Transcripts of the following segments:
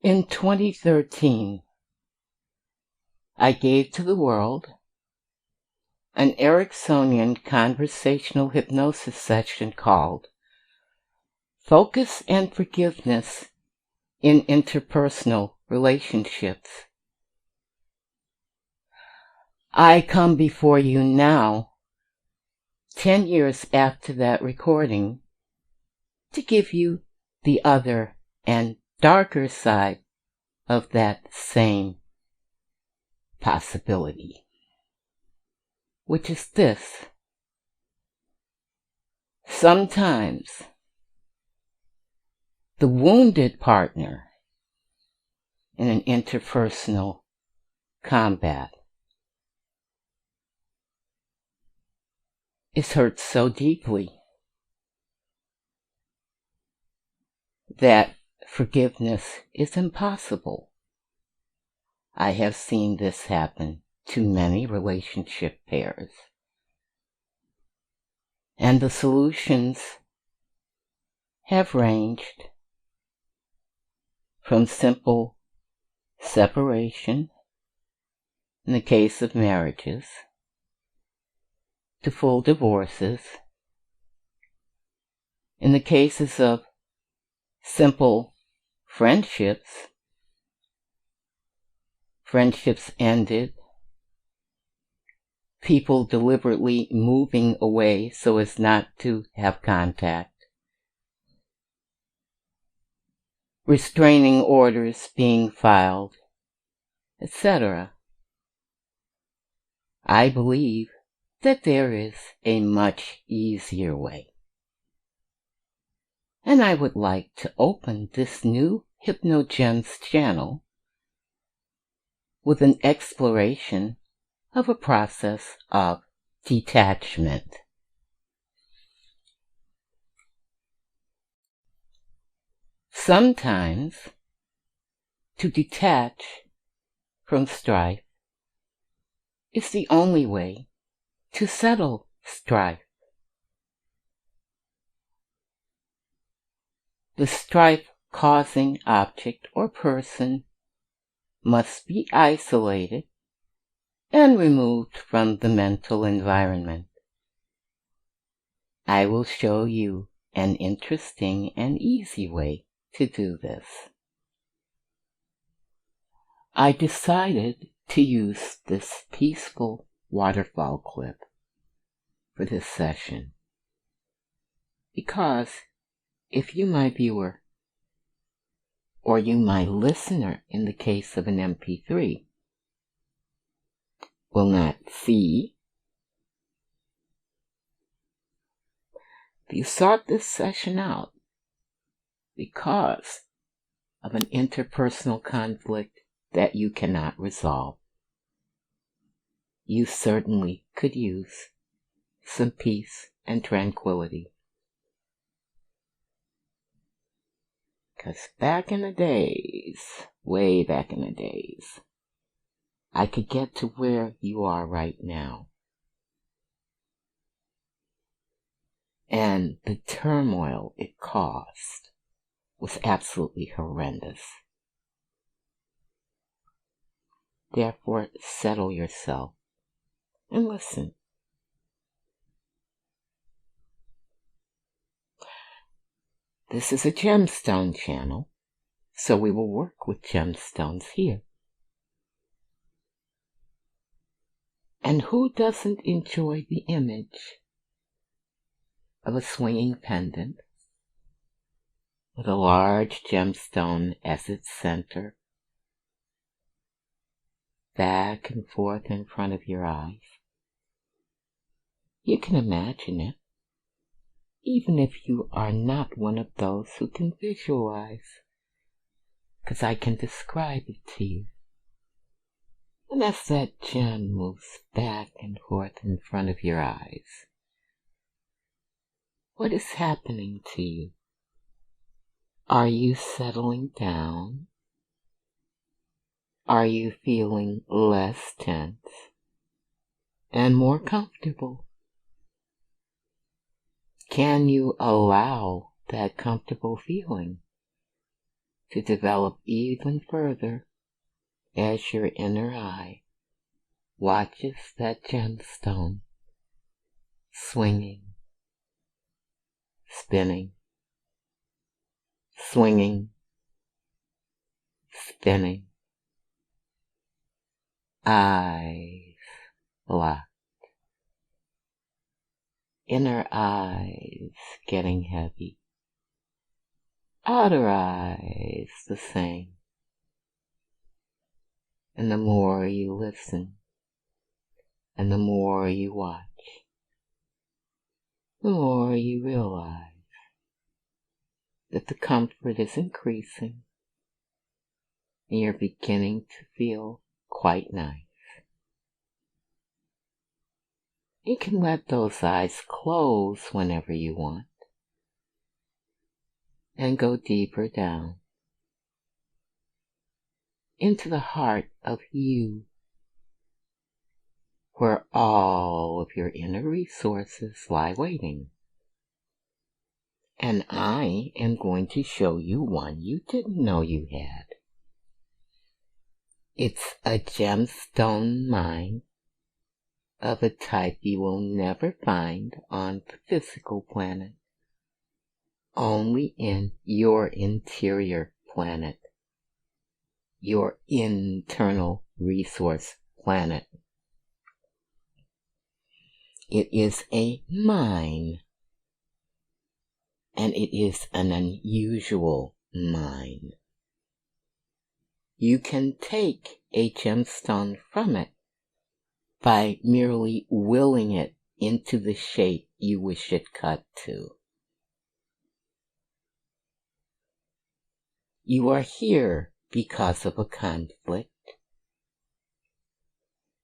In 2013, I gave to the world an Ericksonian conversational hypnosis session called Focus and Forgiveness in Interpersonal Relationships. I come before you now, 10 years after that recording, to give you the other and darker side of that same possibility, which is this. Sometimes the wounded partner in an interpersonal combat is hurt so deeply that forgiveness is impossible. I have seen this happen to many relationship pairs. And the solutions have ranged from simple separation, in the case of marriages, to full divorces, in the cases of simple friendships ended, people deliberately moving away so as not to have contact, restraining orders being filed, etc. I believe that there is a much easier way. And I would like to open this new HypnoGems channel with an exploration of a process of detachment. Sometimes, to detach from strife is the only way to settle strife. The strife-causing object or person must be isolated and removed from the mental environment. I will show you an interesting and easy way to do this. I decided to use this peaceful waterfall clip for this session because if you, my viewer, or you, my listener, in the case of an MP3, will not see, you sought this session out because of an interpersonal conflict that you cannot resolve. You certainly could use some peace and tranquility. Because back in the days, way back in the days, I could get to where you are right now. And the turmoil it caused was absolutely horrendous. Therefore, settle yourself and listen. This is a gemstone channel, so we will work with gemstones here. And who doesn't enjoy the image of a swinging pendant with a large gemstone as its center, back and forth in front of your eyes? You can imagine it, even if you are not one of those who can visualize, because I can describe it to you. And as that gem moves back and forth in front of your eyes, what is happening to you? Are you settling down? Are you feeling less tense and more comfortable? Can you allow that comfortable feeling to develop even further as your inner eye watches that gemstone swinging, spinning, swinging, spinning, eyes locked, inner eyes getting heavy, outer eyes the same. And the more you listen, and the more you watch, the more you realize that the comfort is increasing and you're beginning to feel quite nice. You can let those eyes close whenever you want and go deeper down into the heart of you, where all of your inner resources lie waiting. And I am going to show you one you didn't know you had. It's a gemstone mine of a type you will never find on the physical planet, only in your interior planet, your internal resource planet. It is a mine, and it is an unusual mine. You can take a gemstone from it by merely willing it into the shape you wish it cut to. You are here because of a conflict.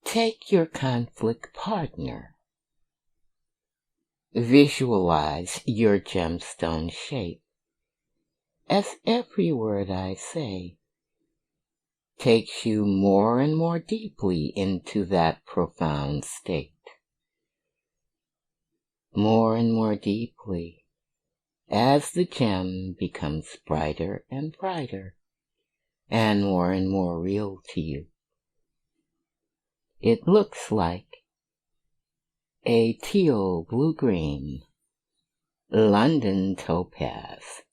Take your conflict partner. Visualize your gemstone shape, as every word I say takes you more and more deeply into that profound state. More and more deeply, as the gem becomes brighter and brighter, and more real to you. It looks like a teal blue-green London topaz,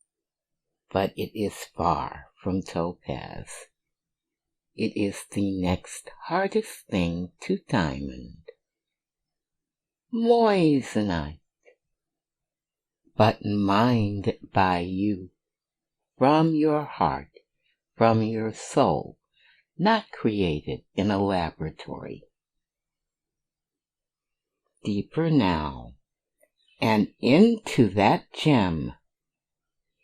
but it is far from topaz. It is the next hardest thing to diamond. Moissanite, but mined by you, from your heart, from your soul, not created in a laboratory. Deeper now, and into that gem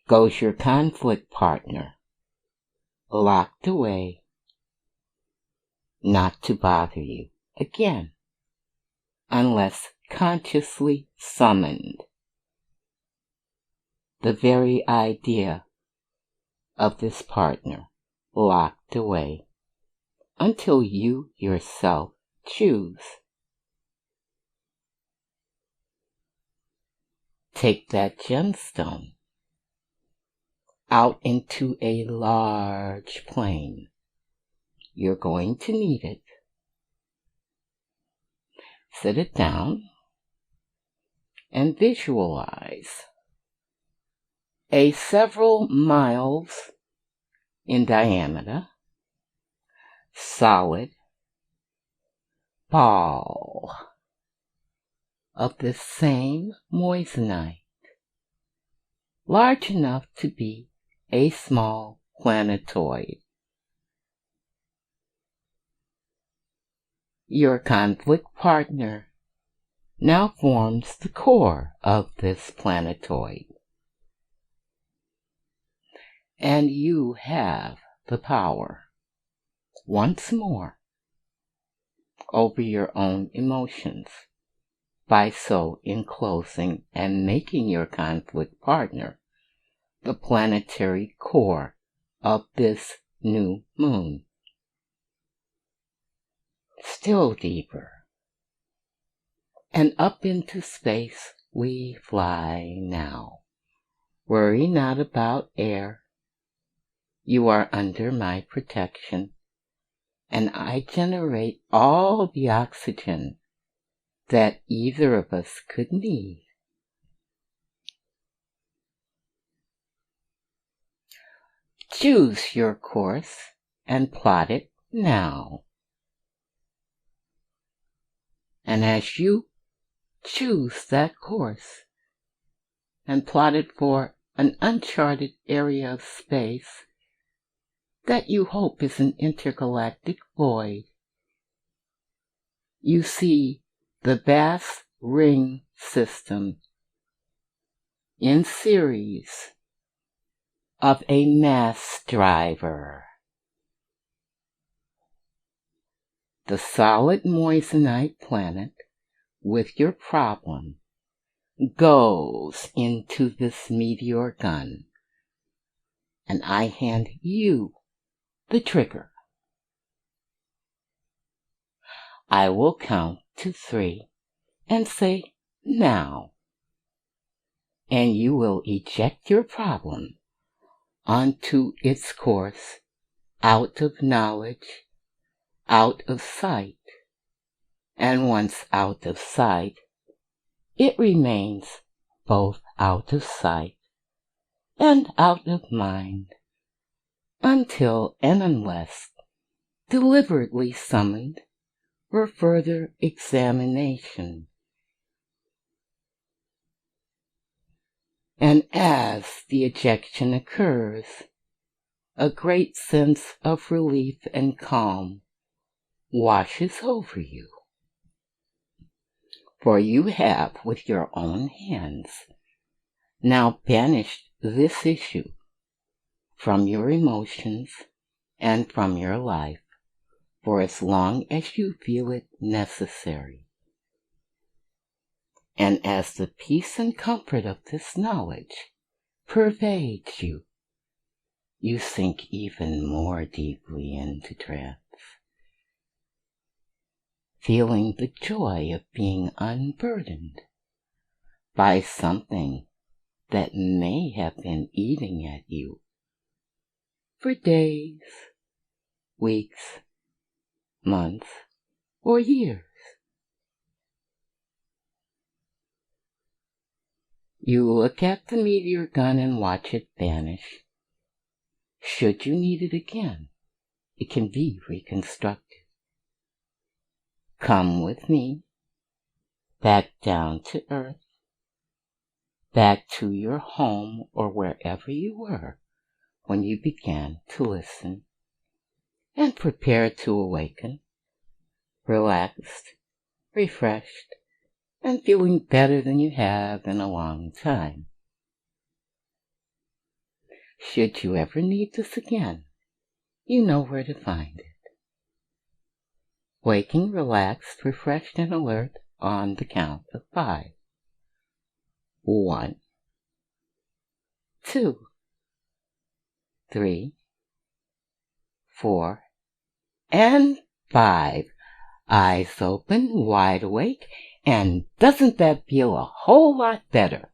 goes your conflict partner, locked away, not to bother you again, unless consciously summoned. The very idea of this partner locked away until you yourself choose. Take that gemstone out into a large plane. You're going to need it. Sit it down and visualize a several miles in diameter, solid ball of the same moissanite, large enough to be a small planetoid. Your conflict partner now forms the core of this planetoid, and you have the power, once more, over your own emotions by so enclosing and making your conflict partner the planetary core of this new moon. Still deeper, and up into space we fly now. Worry not about air. You are under my protection, and I generate all the oxygen that either of us could need. Choose your course and plot it now. And as you choose that course and plot it for an uncharted area of space that you hope is an intergalactic void, you see the vast ring system in series of a mass driver. The solid moissanite planet with your problem goes into this meteor gun, and I hand you the trigger. I will count to 3 and say now, and you will eject your problem onto its course, out of knowledge, out of sight, and once out of sight, it remains both out of sight and out of mind, until and unless deliberately summoned for further examination. And as the ejection occurs, a great sense of relief and calm washes over you. For you have, with your own hands, now banished this issue from your emotions and from your life for as long as you feel it necessary. And as the peace and comfort of this knowledge pervades you, you sink even more deeply into trance, feeling the joy of being unburdened by something that may have been eating at you for days, weeks, months, or years. You look at the meteor gun and watch it vanish. Should you need it again, it can be reconstructed. Come with me, back down to Earth, back to your home or wherever you were when you began to listen, and prepare to awaken, relaxed, refreshed, and feeling better than you have in a long time. Should you ever need this again, you know where to find it. Waking, relaxed, refreshed, and alert on the count of 5. 1, 2, 3, 4, and 5. Eyes open, wide awake, and doesn't that feel a whole lot better?